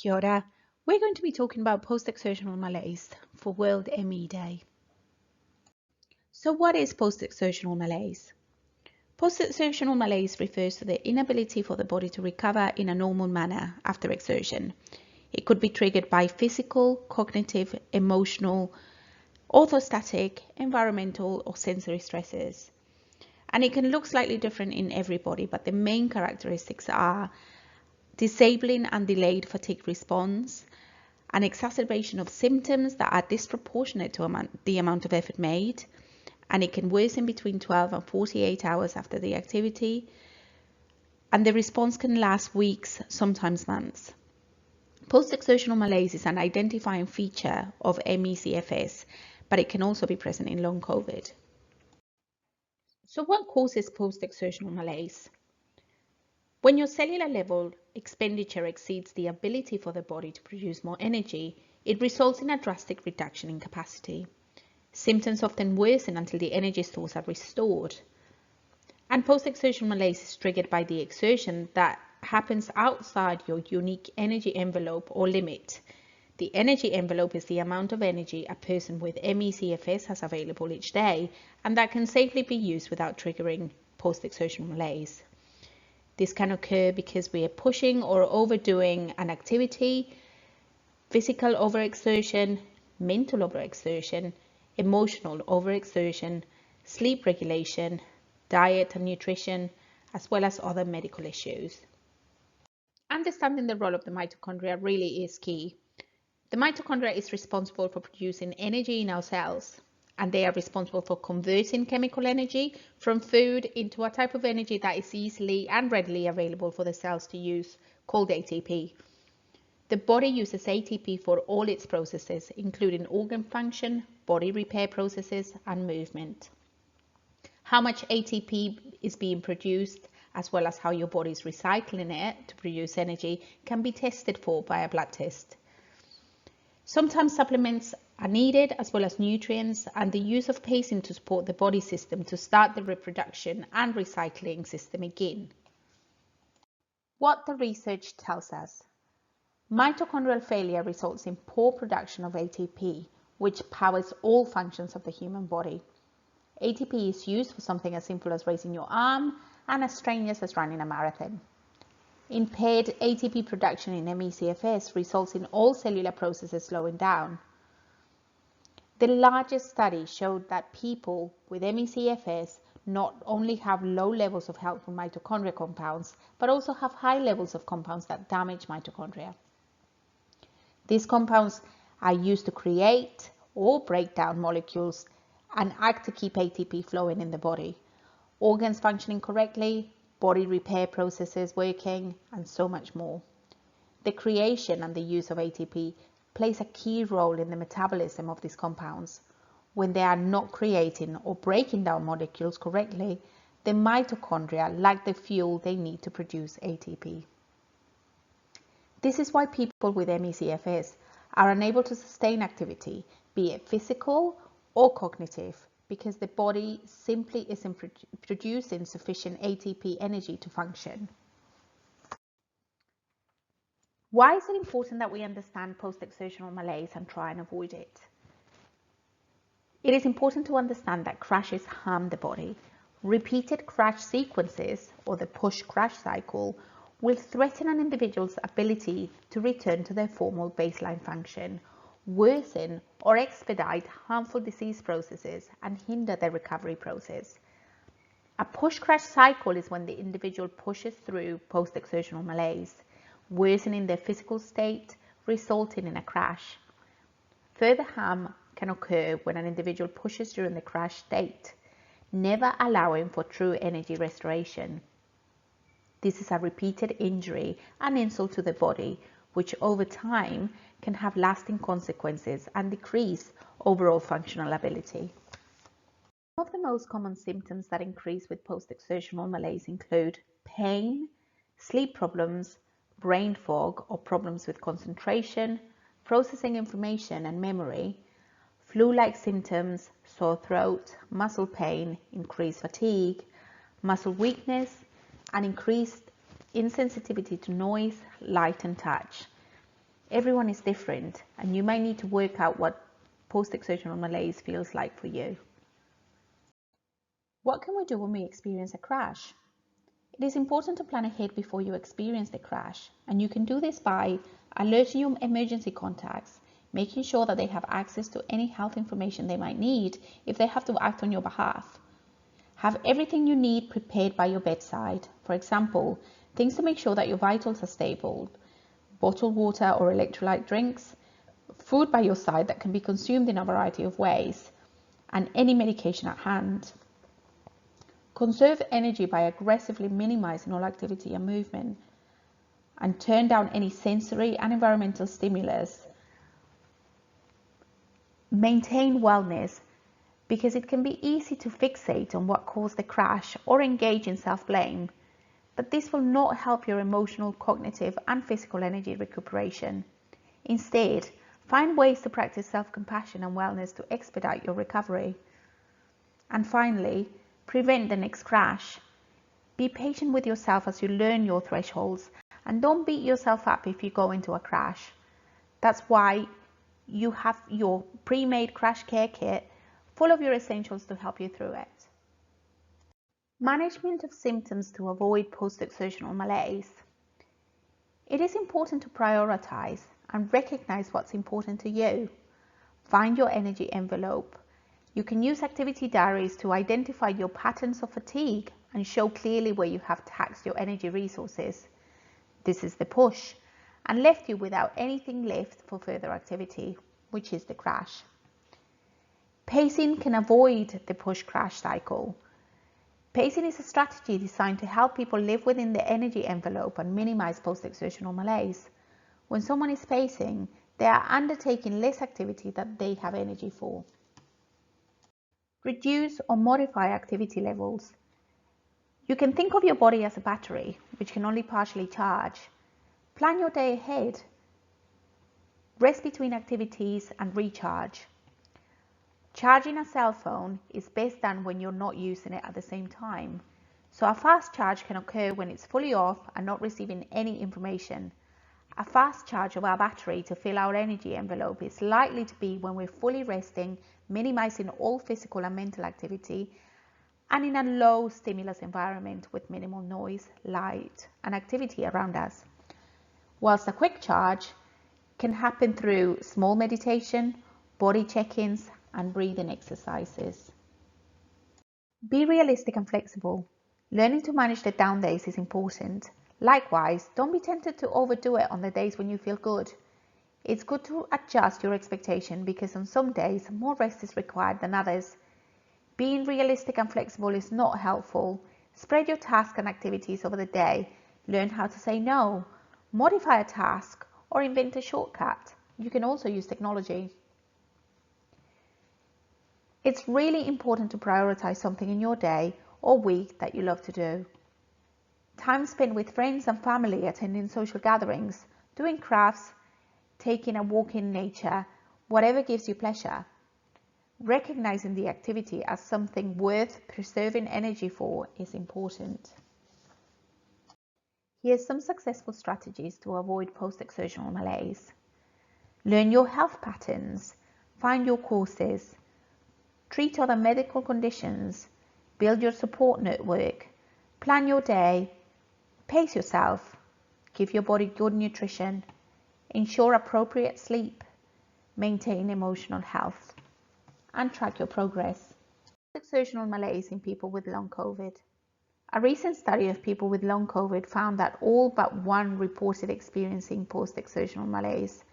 Kia ora. We're going to be talking about post-exertional malaise for World ME Day. So what is post-exertional malaise? Post-exertional malaise refers to the inability for the body to recover in a normal manner after exertion. It could be triggered by physical, cognitive, emotional, orthostatic, environmental or sensory stresses. And it can look slightly different in everybody, but the main characteristics are disabling and delayed fatigue response, an exacerbation of symptoms that are disproportionate to the amount of effort made, and it can worsen between 12 and 48 hours after the activity, and the response can last weeks, sometimes months. Post-exertional malaise is an identifying feature of ME/CFS, but it can also be present in long COVID. So what causes post-exertional malaise? When your cellular level expenditure exceeds the ability for the body to produce more energy, it results in a drastic reduction in capacity. Symptoms often worsen until the energy stores are restored. And post-exertional malaise is triggered by the exertion that happens outside your unique energy envelope or limit. The energy envelope is the amount of energy a person with ME/CFS has available each day, and that can safely be used without triggering post-exertional malaise. This can occur because we are pushing or overdoing an activity, physical overexertion, mental overexertion, emotional overexertion, sleep regulation, diet and nutrition, as well as other medical issues. Understanding the role of the mitochondria really is key. The mitochondria is responsible for producing energy in our cells, and they are responsible for converting chemical energy from food into a type of energy that is easily and readily available for the cells to use, called ATP. The body uses ATP for all its processes, including organ function, body repair processes, and movement. How much ATP is being produced, as well as how your body is recycling it to produce energy, can be tested for by a blood test. Sometimes supplements are needed, as well as nutrients, and the use of pacing to support the body system to start the reproduction and recycling system again. What the research tells us. Mitochondrial failure results in poor production of ATP, which powers all functions of the human body. ATP is used for something as simple as raising your arm and as strenuous as running a marathon. Impaired ATP production in ME/CFS results in all cellular processes slowing down. The largest study showed that people with ME/CFS not only have low levels of helpful mitochondrial compounds, but also have high levels of compounds that damage mitochondria. These compounds are used to create or break down molecules and act to keep ATP flowing in the body, organs functioning correctly, body repair processes working, and so much more. The creation and the use of ATP plays a key role in the metabolism of these compounds. When they are not creating or breaking down molecules correctly, the mitochondria lack the fuel they need to produce ATP. This is why people with ME/CFS are unable to sustain activity, be it physical or cognitive, because the body simply isn't producing sufficient ATP energy to function. Why is it important that we understand post-exertional malaise and try and avoid it? It is important to understand that crashes harm the body. Repeated crash sequences, or the push-crash cycle, will threaten an individual's ability to return to their formal baseline function, worsen or expedite harmful disease processes, and hinder their recovery process. A push-crash cycle is when the individual pushes through post-exertional malaise, worsening their physical state, resulting in a crash. Further harm can occur when an individual pushes during the crash state, never allowing for true energy restoration. This is a repeated injury and insult to the body, which over time can have lasting consequences and decrease overall functional ability. Some of the most common symptoms that increase with post-exertional malaise include pain, sleep problems, brain fog or problems with concentration, processing information and memory, flu-like symptoms, sore throat, muscle pain, increased fatigue, muscle weakness, and increased insensitivity to noise, light and touch. Everyone is different, and you might need to work out what post-exertional malaise feels like for you. What can we do when we experience a crash? It is important to plan ahead before you experience the crash, and you can do this by alerting your emergency contacts, making sure that they have access to any health information they might need if they have to act on your behalf. Have everything you need prepared by your bedside. For example, things to make sure that your vitals are stable, bottled water or electrolyte drinks, food by your side that can be consumed in a variety of ways, and any medication at hand. Conserve energy by aggressively minimizing all activity and movement, and turn down any sensory and environmental stimulus. Maintain wellness, because it can be easy to fixate on what caused the crash or engage in self-blame, but this will not help your emotional, cognitive and physical energy recuperation. Instead, find ways to practice self-compassion and wellness to expedite your recovery. And finally, prevent the next crash. Be patient with yourself as you learn your thresholds, and don't beat yourself up if you go into a crash. That's why you have your pre-made crash care kit full of your essentials to help you through it. Management of symptoms to avoid post-exertional malaise. It is important to prioritize and recognize what's important to you. Find your energy envelope. You can use activity diaries to identify your patterns of fatigue and show clearly where you have taxed your energy resources. This is the push, and left you without anything left for further activity, which is the crash. Pacing can avoid the push-crash cycle. Pacing is a strategy designed to help people live within the energy envelope and minimize post-exertional malaise. When someone is pacing, they are undertaking less activity that they have energy for. Reduce or modify activity levels. You can think of your body as a battery, which can only partially charge. Plan your day ahead. Rest between activities and recharge. Charging a cell phone is best done when you're not using it at the same time. So a fast charge can occur when it's fully off and not receiving any information. A fast charge of our battery to fill our energy envelope is likely to be when we're fully resting, minimizing all physical and mental activity, and in a low stimulus environment with minimal noise, light, and activity around us. Whilst a quick charge can happen through small meditation, body check-ins, and breathing exercises. Be realistic and flexible. Learning to manage the down days is important. Likewise, don't be tempted to overdo it on the days when you feel good. It's good to adjust your expectation, because on some days more rest is required than others. Being realistic and flexible is not helpful. Spread your tasks and activities over the day. Learn how to say no, modify a task, or invent a shortcut. You can also use technology. It's really important to prioritize something in your day or week that you love to do. Time spent with friends and family, attending social gatherings, doing crafts, taking a walk in nature, whatever gives you pleasure. Recognizing the activity as something worth preserving energy for is important. Here's some successful strategies to avoid post-exertional malaise. Learn your health patterns, find your causes, treat other medical conditions, build your support network, plan your day, pace yourself, give your body good nutrition, ensure appropriate sleep, maintain emotional health, and track your progress. Post-exertional malaise in people with long COVID. A recent study of people with long COVID found that all but one reported experiencing post-exertional malaise.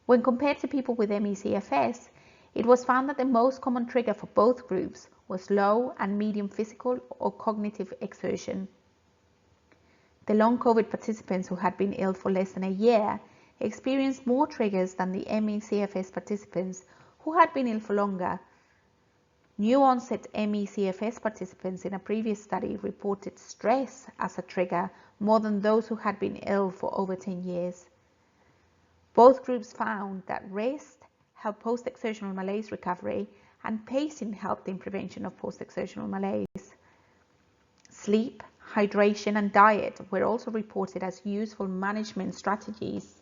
When compared to people with ME/CFS, it was found that the most common trigger for both groups was low and medium physical or cognitive exertion. The long COVID participants who had been ill for less than a year experienced more triggers than the ME/CFS participants who had been ill for longer. New onset ME/CFS participants in a previous study reported stress as a trigger more than those who had been ill for over 10 years. Both groups found that rest helped post-exertional malaise recovery, and pacing helped in prevention of post-exertional malaise. Sleep, hydration, and diet were also reported as useful management strategies.